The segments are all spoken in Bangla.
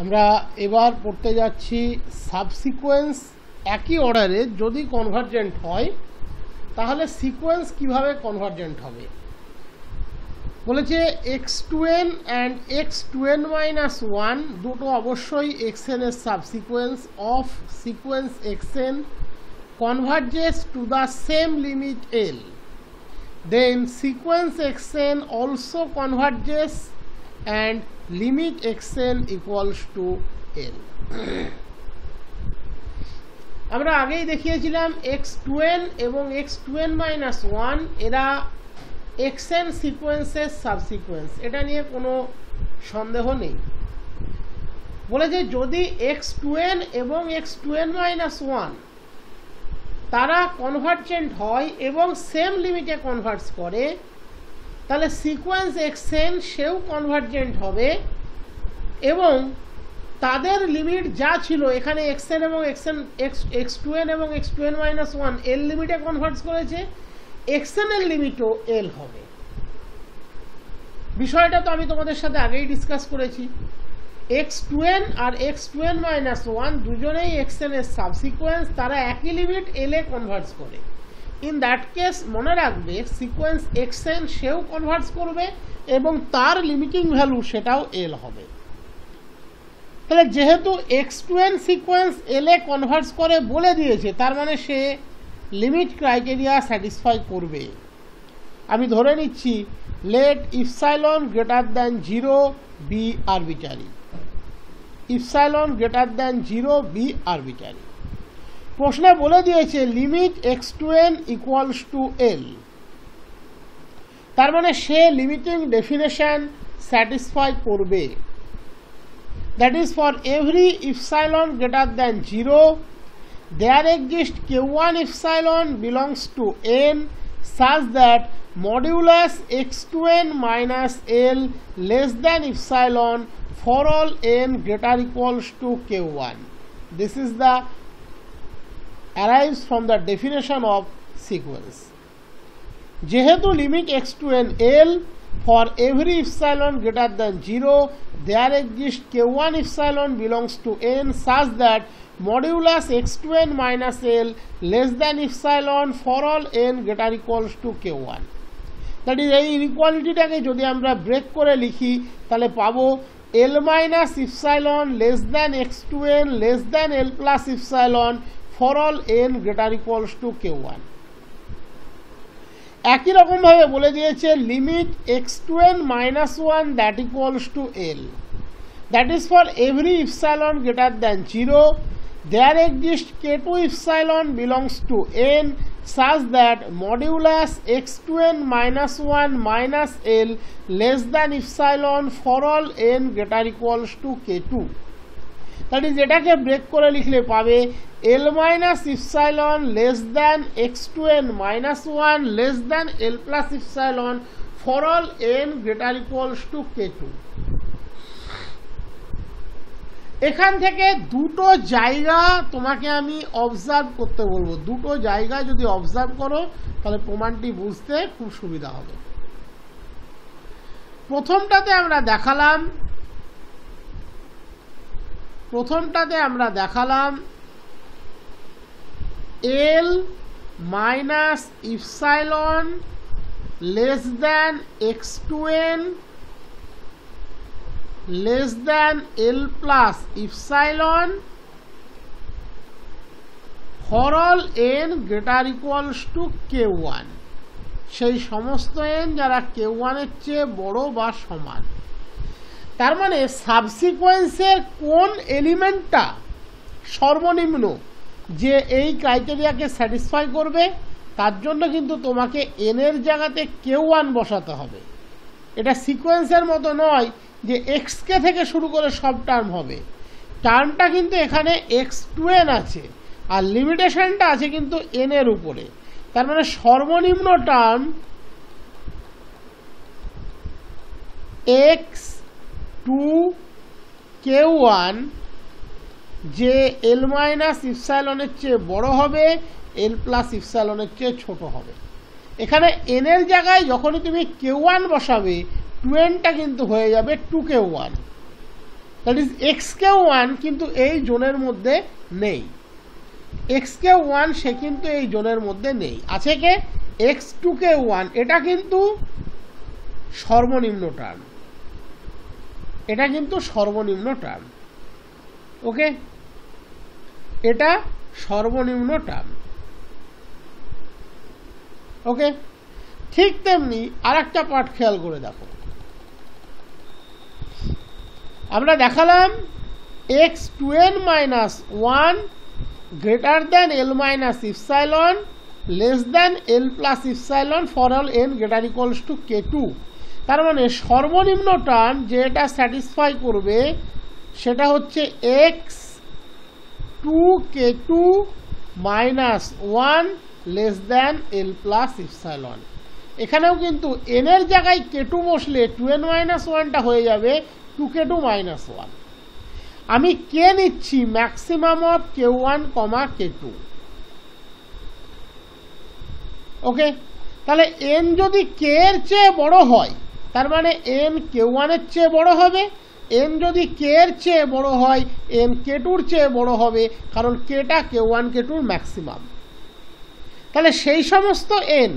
আমরা এবার পড়তে যাচ্ছি সাবসিকোয়েন্স একই অর্ডারে যদি কনভার্জেন্ট হয় তাহলে সিকোয়েন্স কিভাবে কনভার্জেন্ট হবে। বলেছে x2n অ্যান্ড x2n-1 দুটো অবশ্যই xn এর সাবসিকোয়েন্স of sequence xn converges to the same limit L, then sequence xn also converges and limit xn equals to L. আমরা আগেই দেখিয়েছিলাম x2n এবং x2n-1 এরা xn সিকোয়েন্সের সাবসিকোয়েন্স, এটা নিয়ে কোনো সন্দেহ নেই। বলেছে যদি x2n এবং x2n-1 তারা কনভার্জেন্ট হয় এবং সেম লিমিটে কনভার্জ করে তাহলে সিকোয়েন্স xn সেও কনভার্জেন্ট হবে এবং তাদের লিমিট যা ছিল এখানে xn এবং x2n এবং x2n-1 L লিমিটে কনভার্জ করেছে, xn এর লিমিটও L হবে। বিষয়টা তো আমি তোমাদের সাথে আগেই ডিসকাস করেছি। x2n আর x2n-1 দুজনেই xn এর সাবসিকোয়েন্স, তারা একই লিমিট L এ কনভার্জ করে। ইন দ্যাট কেস মনে রাখবে সিকোয়েন্স xn সেও কনভার্জ করবে এবং তার লিমিটিং ভ্যালু সেটাও L হবে। তাহলে যেহেতু x2n সিকোয়েন্স L এ কনভার্জ করে বলে দিয়েছে, তার মানে সে লিমিট ক্রাইটেরিয়া স্যাটিসফাই করবে। আমি ধরে নিচ্ছি let epsilon greater than 0 be arbitrary, epsilon greater than 0 be arbitrary. প্রশ্নে বলে দিয়েছে limit x2n equals to L, তার মানে সে লিমিটিং ডেফিনেশন স্যাটিসফাই করবে। That is for every epsilon greater than 0 there exists k1 epsilon belongs to n such that modulus x2n minus L less than epsilon for all n greater equals to k1. This is the arrives from the definition of sequence. যেহেতু limit x2n L for every epsilon greater than 0 there exists k1 epsilon belongs to n such that modulus x2n minus L less than epsilon for all n greater equals to k1. That is এই ইনইকুয়ালিটিটাকে যদি আমরা ব্রেক করে লিখি তাহলে পাবো L minus epsilon less than x2n less than L plus epsilon for all n greater equals to k1. একই রকম ভাবে বলে দিয়েছে limit x2n-1 that equals to L, that is for every epsilon greater than 0 there exists k2 epsilon belongs to n such that modulus x2n-1 minus L less than epsilon for all n greater equals to k2. that is এটাকে ব্রেক করে লিখলে পাবে L minus epsilon less than x2n-1 less than L plus epsilon for all n greater equals to k2. এখান থেকে দুটো জায়গা তোমাকে আমি অবজার্ভ করতে বলবো, দুটো জায়গা যদি অবজার্ভ করো তাহলে প্রমাণটি বুঝতে খুব সুবিধা হবে। প্রথমটাতে আমরা দেখালাম L minus epsilon less than x2n less than L plus epsilon for all n greater equals to k1, সেই সমস্ত n যারা k1 এর চেয়ে বড় বা সমান। তার মানে সাবসিকোয়েন্সের কোন এলিমেন্টটা সর্বনিম্ন যে এই ক্রাইটেরিয়াকে স্যাটিসফাই করবে তার জন্য কিন্তু তোমাকে n এর জায়গাতে k1 বসাতে হবে। এটা সিকোয়েন্সের মতো নয় যে xk থেকে শুরু করে সব টার্ম হবে, টার্মটা কিন্তু এখানে x2n আছে আর লিমিটেশনটা আছে কিন্তু n এর উপরে। তার মানে সর্বনিম্ন টার্ম x2 k1 যে L মাইনাস ইপসাইলনের চেয়ে বড় হবে, L প্লাস ইপসাইলনের চেয়ে ছোট হবে। এখানে n এর জায়গায় যখনই তুমি k1 বসাবে 2n টা কিন্তু হয়ে যাবে 2k1। দ্যাট ইজ এক্স কেও 1 কিন্তু এই জোনের মধ্যে নেই, এক্স কেও 1 সে কিন্তু এই জোনের মধ্যে নেই, আছে কে x2 কে 1, এটা কিন্তু সর্বনিম্ন টার্ম, এটা কিন্তু সর্বনিম্ন টার্ম, ওকে, এটা সর্বনিম্ন টার্ম, ওকে। ঠিক তেমনি আরেকটা পার্ট খেয়াল করে দেখো, আমরা দেখালাম x2n minus 1 greater than L minus epsilon less than L plus epsilon for all n greater equals to k2, তার মানে সর্বনিম্ন টার্ম যেটা স্যাটিসফাই করবে সেটা হচ্ছে x2k2 minus 1 less than L plus epsilon। এখানেও কিন্তু n এর জায়গায় k2 বসলে 2n minus 1টা হয়ে যাবে 2k2 minus 1। আমি কে নিচ্ছি ম্যাক্সিমাম অফ k1, k2, ওকে। তাহলে n যদি k এর চেয়ে বড় হয় তার মানে n k1 এর চেয়ে বড় হবে, n যদি k এর চেয়ে বড় হয় n k2 এর চেয়ে বড় হবে, কারণ kটা k1 k2 এর ম্যাক্সিমাম। তাহলে সেই সমস্ত n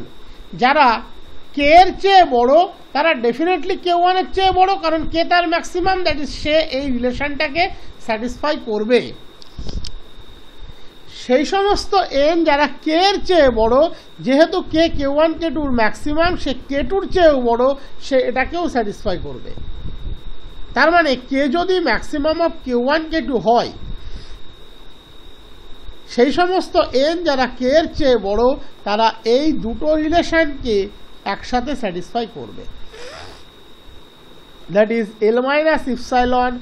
যারা k এর চেয়ে বড় তারা ডেফিনেটলি k1 এর চেয়ে বড়, কারণ k তার ম্যাক্সিমাম, দ্যাট ইজ সে এই রিলেশনটাকে স্যাটিসফাই করবে। সেই সমস্ত n যারা k এর চেয়ে বড়, যেহেতু k k1 k2 এর ম্যাক্সিমাম, সে k2 এর চেয়েও বড়, সে এটাকেও স্যাটিসফাই করবে। তার মানে k যদি ম্যাক্সিমাম অফ k1 k2 হয়, সেই সমস্ত n যারা k এর চেয়ে বড় তারা এই দুটো রিলেশনকে একসাথে স্যাটিসফাই করবে, that is L minus epsilon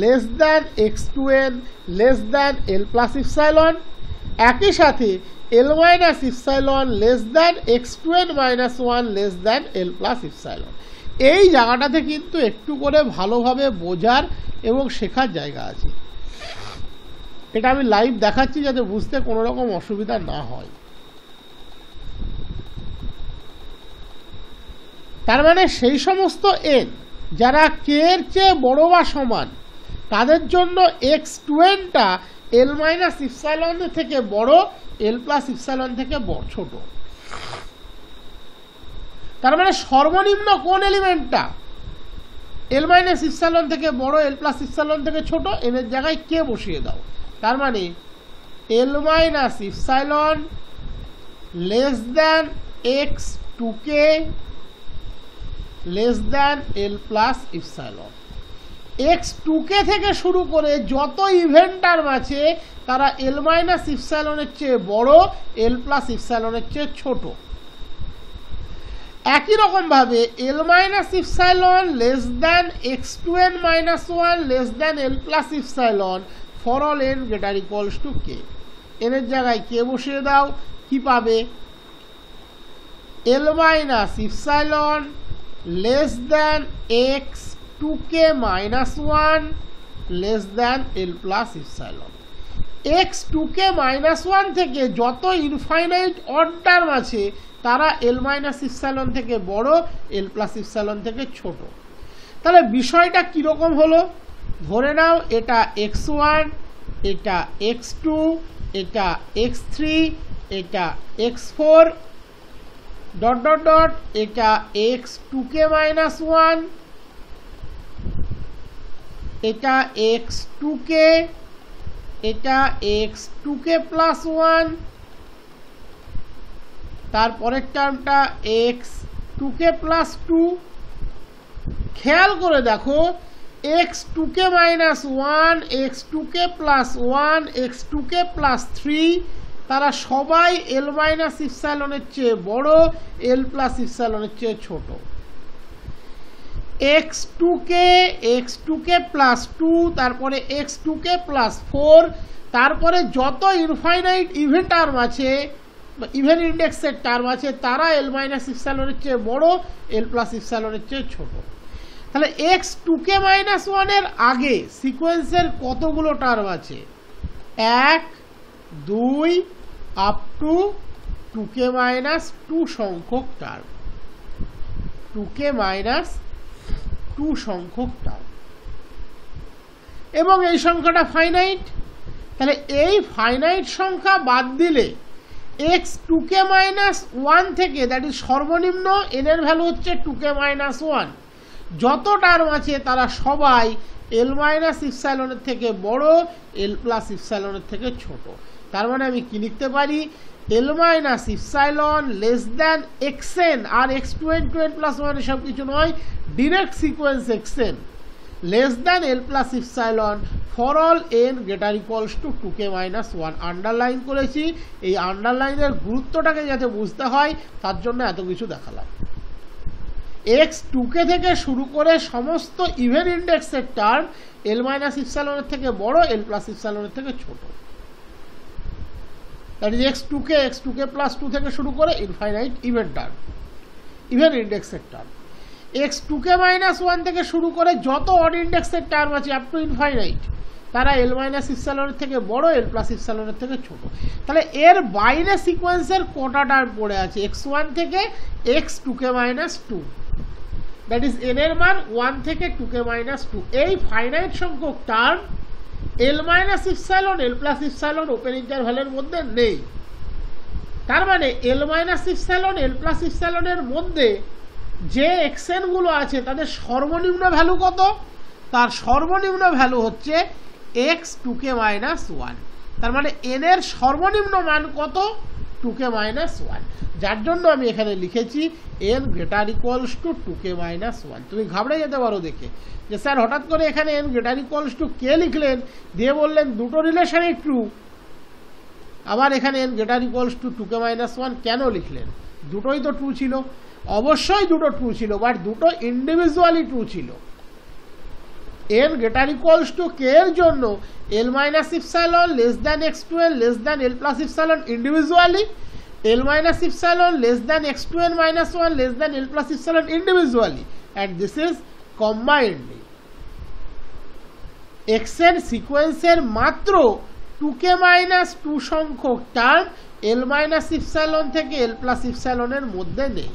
less than x2n less than L plus epsilon, একই সাথে L minus epsilon less than x2n minus 1 less than L plus epsilon। এই জায়গাটাতে কিন্তু একটু করে ভালোভাবে বোঝার এবং শেখার জায়গা আছে। এটা আমি লাইভ দেখাচ্ছি যাতে বুঝতে কোনো রকম অসুবিধা না হয়। তার মানে সেই সমস্ত n যারা k এর চেয়ে বড় বা সমান তাদের জন্য x2nটা L minus epsilon থেকে বড়, L plus epsilon থেকে ছোট। তার মানে সর্বনিম্ন কোন এলিমেন্টটা L minus epsilon থেকে বড়, L plus epsilon থেকে ছোট, n এর জায়গায় k বসিয়ে দাও। তার মানে L minus epsilon less than x2k less than L plus epsilon। x2k থেকে শুরু করে যত ইভেন্ট টার্ম আছে তারা L minus epsilon এর চেয়ে বড়, L plus epsilon এর চেয়ে ছোট। একই রকম ভাবে L minus epsilon less than x2n minus 1 less than L plus epsilon for all n greater equals to k, n এর জায়গায় k বসিয়ে দাও, কি পাবে L minus epsilon less than x2k minus 1 less than L plus epsilon। x2k minus 1 থেকে যত ইনফাইনাইট অড টার্ম আছে তারা L minus epsilon থেকে বড়, L plus epsilon থেকে ছোট। তাহলে বিষয়টা কিরকম হলো, ধরে নাও এটা x1, এটা x2, এটা x3, এটা x4 ডট ডট ডট, এটা x2k minus 1, এটা x2k, এটা x2k plus 1, তারপরের টার্মটা x2k plus 2। খেয়াল করে দেখো x2k minus 1, x2k plus 1, x2k plus 3 তারা সবাই L minus epsilon এর চেয়ে বড়, L plus epsilon এর চেয়ে ছোট। x2k plus 2, তারপরে x2k plus 4, তারপরে যত ইনফাইনাইট ইভেন টার্ম আছে, ইভেন ইন্ডেক্সের টার্ম আছে তারা L minus epsilon এর চেয়ে বড়, L plus epsilon এর চেয়ে ছোট। তাহলে x2k minus 1 এর আগে সিকোয়েন্সের কতগুলো টার্ম আছে, 1 2 আপ টু 2k minus 2 সংখ্যক টার্ম, 2k minus 2 সংখ্যক টার্ম। এবং এই সংখ্যাটা ফাইনাইট। তাহলে এই ফাইনাইট সংখ্যা বাদ দিলে x2k - 1 থেকে, দ্যাট ইজ সর্বনিম্ন n এর ভ্যালু হচ্ছে 2k - 1, যত টার্ম আছে তারা সবাই l - ইপসাইলনের থেকে বড়, l + ইপসাইলনের থেকে ছোট। তার মানে আমি কি লিখতে পারি, l - epsilon less than xn, আর x2n 2n + 1 এসব কিছু নয়, direct sequence xn less than l + epsilon for all n greater equals to 2k - 1। Underline করেছি, এই আন্ডারলাইনের গুরুত্বটাকে যাতে বুঝতে হয় তার জন্য এত কিছু দেখালাম। x2k থেকে শুরু করে সমস্ত ইভেন ইন্ডেক্সের টার্ম l - ইপসাইলনের থেকে বড়, l + ইপসাইলনের থেকে ছোট। দ্যাট ইজ x2k + 2 থেকে শুরু করে ইনফাইনাইট ইভেন টার্ম, ইভেন ইন্ডেক্সের টার্ম। x2k - 1 থেকে শুরু করে যত অড ইন্ডেক্সের টার্ম আছে আপ টু ইনফাইনাইট, তারা l - ইপসাইলনের থেকে বড়, l + ইপসাইলনের থেকে ছোট। তাহলে এর বাইরে সিকোয়েন্সের কটা টার্ম পড়ে আছে, x1 থেকে x2k - 2, দ্যাট ইজ n এর মান 1 থেকে 2k - 2। এই ফাইনাইট সংখ্যক term l - epsilon, l + epsilon open ইন্টারভ্যালের মধ্যে নেই। তার মানে l - ইপসাইলন, l + ইপসাইলনের মধ্যে যে xn গুলো আছে তাদের সর্বনিম্ন ভ্যালু কত, তার সর্বনিম্ন ভ্যালু হচ্ছে x2k - 1। তার মানে n এর সর্বনিম্ন মান কত, 2k - 1, যার জন্য আমি এখানে লিখেছি n greater equals to 2k - 1। তুমি ঘাবড়ে যেতে পারো দেখে যে স্যার হঠাৎ করে এখানে n greater equals two k লিখলেন, দিয়ে বললেন দুটো রিলেশনই ট্রু, আবার এখানে n greater equals to 2k - 1 কেন লিখলেন? দুটোই তো ট্রু ছিল। অবশ্যই দুটো ট্রু ছিল, বাট দুটো ইন্ডিভিজুয়ালি ট্রু ছিল। n greater equals two k এর জন্য l - epsilon less than x2n less than l + epsilon individually, l - epsilon less than x2n - 1 less than l + epsilon individually, and this is combinedly. xn সিকোয়েন্সের মাত্র 2k - 2 সংখ্যক টার্ম l - ইপসাইলন থেকে l + ইপসাইলনের মধ্যে নেই।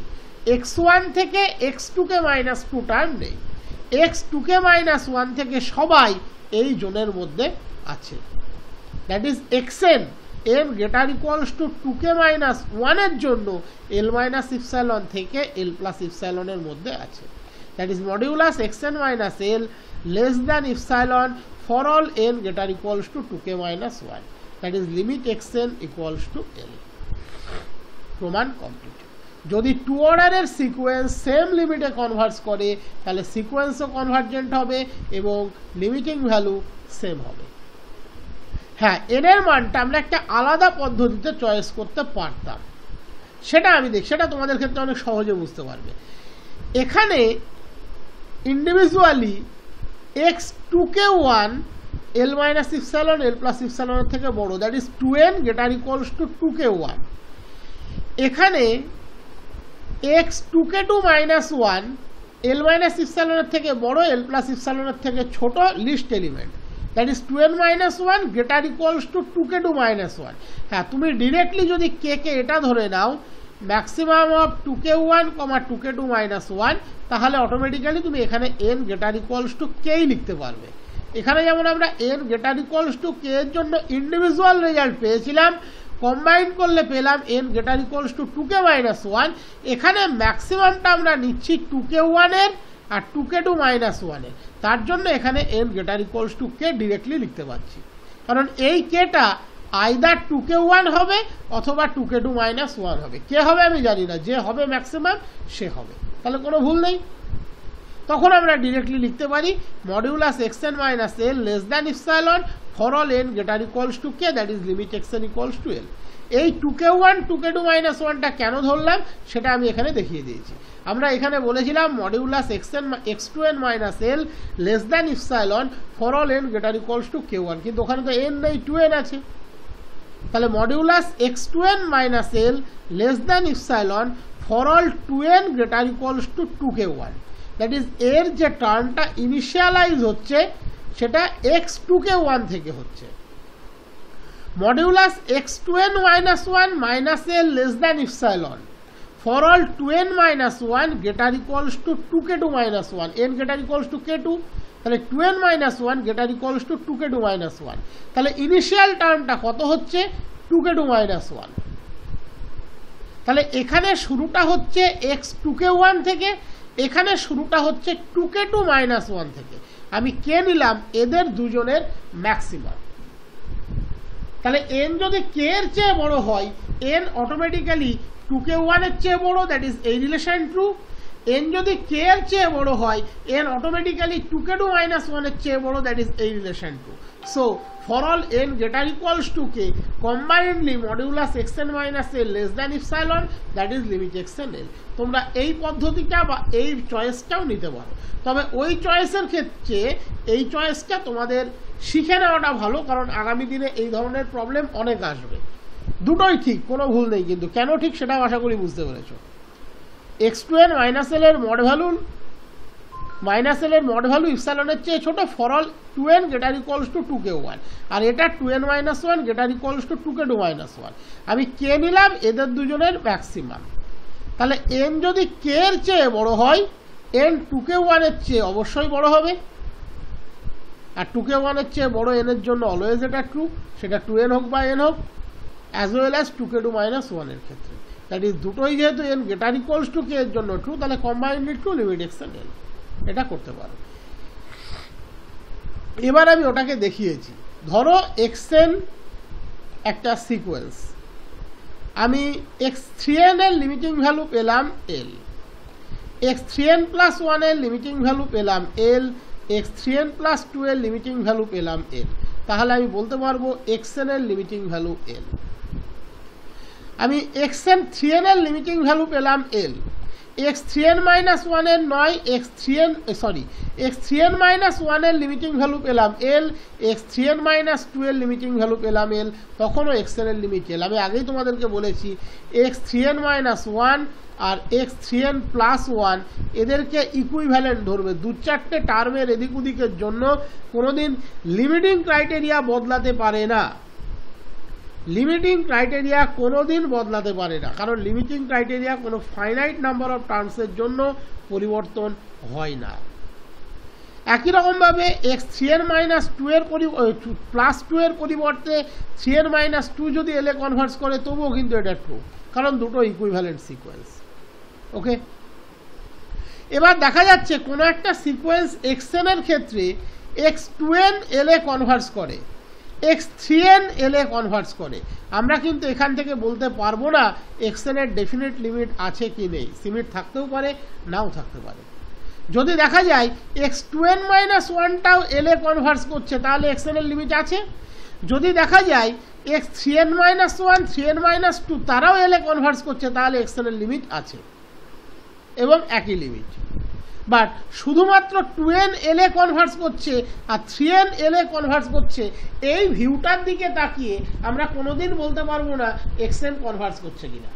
x1 থেকে x2k - 2 টার্ম নেই। x2k - 1 থেকে সবাই এই জোনের মধ্যে আছে। That is xn n greater equals to 2k - 1 এর জন্য l - ইপসাইলন থেকে l + ইপসাইলনের মধ্যে আছে। That is modulus xn - l less than epsilon for all n greater equals to 2k - 1। That is limit xn equals to l। প্রমাণ কমপ্লিট। যদি টু অর্ডারের সিকোয়েন্স সেম লিমিটে কনভার্জ করে তাহলে সিকোয়েন্সও কনভার্জেন্ট হবে এবং লিমিটিং ভ্যালু সেম হবে। হ্যাঁ, এন এর মানটা আমরা একটা আলাদা পদ্ধতিতে চয়েস করতে পারতাম, সেটা আমি দেখি, সেটা তোমাদের ক্ষেত্রে অনেক সহজে বুঝতে পারবে। এখানে individually x2k 1 l - epsilon l + ইপসাইলনের থেকে বড়, that is 2n greater equals to 2k 1। এখানে x2k 2 - 1 l - ইপসাইলনের থেকে বড়, l + ইপসাইলনের থেকে ছোট least element, that is 2n - 1 greater equals to 2k 2 - 1। হ্যাঁ, তুমি ডিরেক্টলি যদি k কে এটা ধরে নাও ম্যাক্সিমাম অফ 2k 1, 2k 2 - 1, তাহলে অটোমেটিক্যালি তুমি এখানে n greater equals two k লিখতে পারবে। এখানে যেমন আমরা n greater equals two k এর জন্য ইন্ডিভিজুয়াল রেজাল্ট পেয়েছিলাম, কম্বাইন করলে পেলাম n greater equals to 2k - 1। এখানে ম্যাক্সিমামটা আমরা নিচ্ছি 2k 1 এর আর 2k 2 - 1 এর, তার জন্য এখানে n greater equals two k directly লিখতে পারছি, কারণ এই kটা আইদার 2k 1 হবে অথবা 2k 2 - 1 হবে। কে হবে আমি জানি না, যে হবে ম্যাক্সিমাম সে হবে, তাহলে কোনো ভুল নেই। তখন আমরা ডিরেক্টলি লিখতে পারি modulus xn - l less than epsilon for all n greater equals two k, that is limit xn equals to l। এই 2k 1 2k 2 - 1টা কেন ধরলাম সেটা আমি এখানে দেখিয়ে দিয়েছি। আমরা এখানে বলেছিলাম modulus x2n - l less than epsilon for all n greater equals two k1, কিন্তু ওখানে তো n নেই, 2n আছে। তাহলে modulus x2n - l less than epsilon for all 2n greater equals two 2k1, that is এর যে টার্মটা ইনিশিয়ালাইজ হচ্ছে সেটা x2k 1 থেকে হচ্ছে। Modulus x2n - 1 - l less than epsilon for all 2n - 1 greater equals to 2k 2 - 1, n greater equals two k2, তাহলে 2n minus 1 greater equals two 2k2 minus 1, তাহলে ইনিশিয়াল টার্মটা কত হচ্ছে 2k2 মাইনাস 1। তাহলে এখানে শুরুটা হচ্ছে x2k1 থেকে, এখানে শুরুটা হচ্ছে 2k2 মাইনাস 1 থেকে। আমি কে নিলাম এদের দুজনের ম্যাক্সিমাম। তাহলে n যদি k এর চেয়ে বড় হয় n অটোমেটিক্যালি 2k1 এর চেয়ে বড়, দ্যাট ইজ এই রিলেশন ট্রু। n যদি k এর চেয়ে বড় হয় n অটোমেটিক্যালি 2k2 মাইনাস 1 এর চেয়ে বড়, দ্যাট ইজ এই relation true. So for all n greater equals to k, combinedly modulus xn minus l less than epsilon, that is limit xn l। তোমরা এই পদ্ধতিটা বা এই চয়েসটাও নিতে পারো, তবে ওই চয়েসের ক্ষেত্রে এই চয়েসটা তোমাদের শিখে নেওয়াটা ভালো, কারণ আগামী দিনে এই ধরনের প্রবলেম অনেক আসবে। দুটোই ঠিক, কোনো ভুল নেই, কিন্তু কেন ঠিক সেটাও আশা করি বুঝতে পেরেছো। x2n মাইনাস l এর মড ভ্যালু ইপসাইলনের চেয়ে ছোট for all 2n greater equals two 2k1, আর এটা 2n minus 1 greater equals two 2k2 minus 1। আমি কে নিলাম এদের দুজনের ম্যাক্সিমাম। তাহলে n যদি k এর চেয়ে বড় হয় n 2k1 এর চেয়ে অবশ্যই বড় হবে, আর 2k1 এর চেয়ে বড় n এর জন্য অলওয়েজ এটা ট্রু, সেটা 2n হোক বা n হোক, as well as 2k2 minus 1 এর ক্ষেত্রে। দ্যাট ইজ দুটোই যেহেতু n greater equals two k এর জন্য ট্রু, তাহলে combinedly true limit xn l, এটা করতে পারো। এবার আমি ওটাকে দেখিয়েছি। ধরো xn একটা সিকোয়েন্স, আমি x3n এর লিমিটিং ভ্যালু পেলাম l, x3n প্লাস 1 এর লিমিটিং ভ্যালু পেলাম l, x3n প্লাস 2 এর লিমিটিং ভ্যালু পেলাম l, তাহলে আমি বলতে পারবো xn এর লিমিটিং ভ্যালু l। আমি xn 3n এর লিমিটিং ভ্যালু পেলাম l, x3n মাইনাস 1 এর নয়, x3n মাইনাস 1 এর লিমিটিং ভ্যালু পেলাম l, x3n মাইনাস 2 এর লিমিটিং ভ্যালু পেলাম l, তখনও xn এর লিমিট l। আমি আগেই তোমাদেরকে বলেছি x3n মাইনাস 1 আর x3n প্লাস 1 এদেরকে ইকুইভ্যালেন্ট ধরবে। দু চারটে টার্মের এদিক ওদিকের জন্য কোনোদিন লিমিটিং ক্রাইটেরিয়া বদলাতে পারে না, লিমিটিং ক্রাইটেরিয়া কোনোদিন বদলাতে পারে না, কারণ লিমিটিং ক্রাইটেরিয়া কোনো ফাইনাইট নাম্বার অফ টার্মসের জন্য পরিবর্তন হয় না। একই রকমভাবে x3n মাইনাস 2 এর প্লাস 2 এর পরিবর্তে 3n মাইনাস 2 যদি এলে কনভার্স করে তবুও কিন্তু এটা ট্রু, কারণ দুটো ইকুইভ্যালেন্ট সিকোয়েন্স। ওকে, এবার দেখা যাচ্ছে কোনো একটা সিকোয়েন্স xn এর ক্ষেত্রে x2n এলে কনভার্স করে, x3n এলে কনভার্স করে। আমরা কিন্তু এখান থেকে বলতে পারবো না xn এর ডেফিনেট লিমিট আছে কি নেই, লিমিট থাকতেও পারে নাও থাকতে পারে। যদি দেখা যায় x2n মাইনাস 1টাও এলে কনভার্স করছে তাহলে xn এর লিমিট আছে। যদি দেখা যায় x3n মাইনাস 1 3n মাইনাস 2 তারাও এলে কনভার্স করছে তাহলে xn এর লিমিট আছে এবং একই লিমিট। বাট শুধুমাত্র 2n এলে কনভার্স করছে আর 3n এলে কনভার্স করছে, এই ভিউটার দিকে তাকিয়ে আমরা কোনোদিন বলতে পারবো না xn কনভার্স করছে কিনা।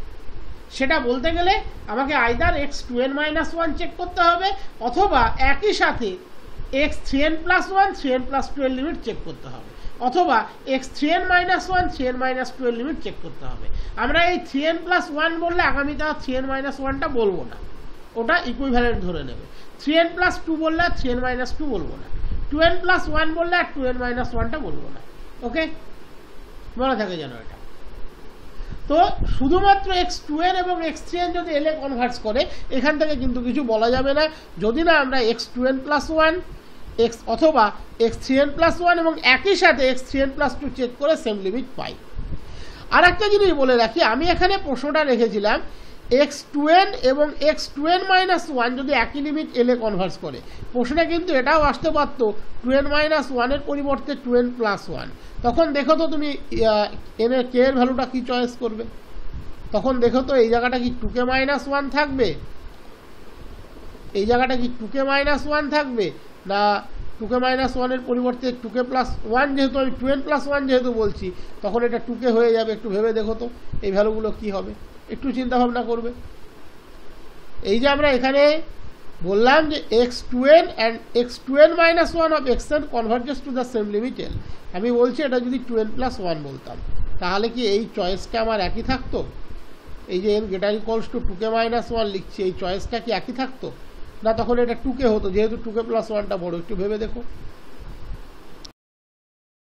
সেটা বলতে গেলে আমাকে আইদার x2n মাইনাস 1 চেক করতে হবে, অথবা একই সাথে x3n প্লাস 1 3n প্লাস 2 এর লিমিট চেক করতে হবে, অথবা x3n মাইনাস 1 3n মাইনাস 2 এর লিমিট চেক করতে হবে। আমরা এই 3n প্লাস 1 বললে আগামীতে 3n মাইনাস 1টা বলবো না, ওটা ইকুইভ্যালেন্ট ধরে নেবে। 3n প্লাস 2 বললে 3n মাইনাস 2 বলবো না, 2n প্লাস 1 বললে 2n মাইনাস 1টা বলবো না। ওকে, মনে থাকে যেন এটা। তো শুধুমাত্র x2n এবং x3n যদি এলে কনভার্স করে এখান থেকে কিন্তু কিছু বলা যাবে না, যদি না আমরা x2n প্লাস 1 x অথবা x3n প্লাস 1 এবং একই সাথে x3n প্লাস 2 চেক করে সেম লিমিট পাই। আর একটা জিনিস বলে রাখি, আমি এখানে প্রশ্নটা রেখেছিলাম x2n এবং x2n মাইনাস 1 যদি একই লিমিট এলে কনভার্স করে, প্রশ্নে কিন্তু এটাও আসতে পারত 2n মাইনাস 1 এর পরিবর্তে 2n প্লাস 1। তখন দেখো তো তুমি n এর k এর ভ্যালুটা কি চয়েস করবে। তখন দেখো তো এই জায়গাটা কি 2k মাইনাস 1 থাকবে, এই জায়গাটা কি 2k মাইনাস 1 থাকবে, না 2k মাইনাস 1 এর পরিবর্তে 2k প্লাস 1, যেহেতু আমি 2n প্লাস 1 যেহেতু বলছি তখন এটা 2k হয়ে যাবে। একটু ভেবে দেখো তো এই ভ্যালুগুলো কি হবে, একটু চিন্তা ভাবনা করবে। এই যে আমরা এখানে বললাম যে x2n and x2n minus 1 of xn converges to the same limit l, আমি বলছি এটা যদি 2n plus 1 বলতাম তাহলে কি এই চয়েসটা আমার একই থাকতো? এই যে n greater equals to 2k minus 1 লিখছি, এই চয়েসটা কি একই থাকতো? না তখন এটা 2k হতো, যেহেতু 2k প্লাস 1টা বড়। একটু ভেবে দেখো।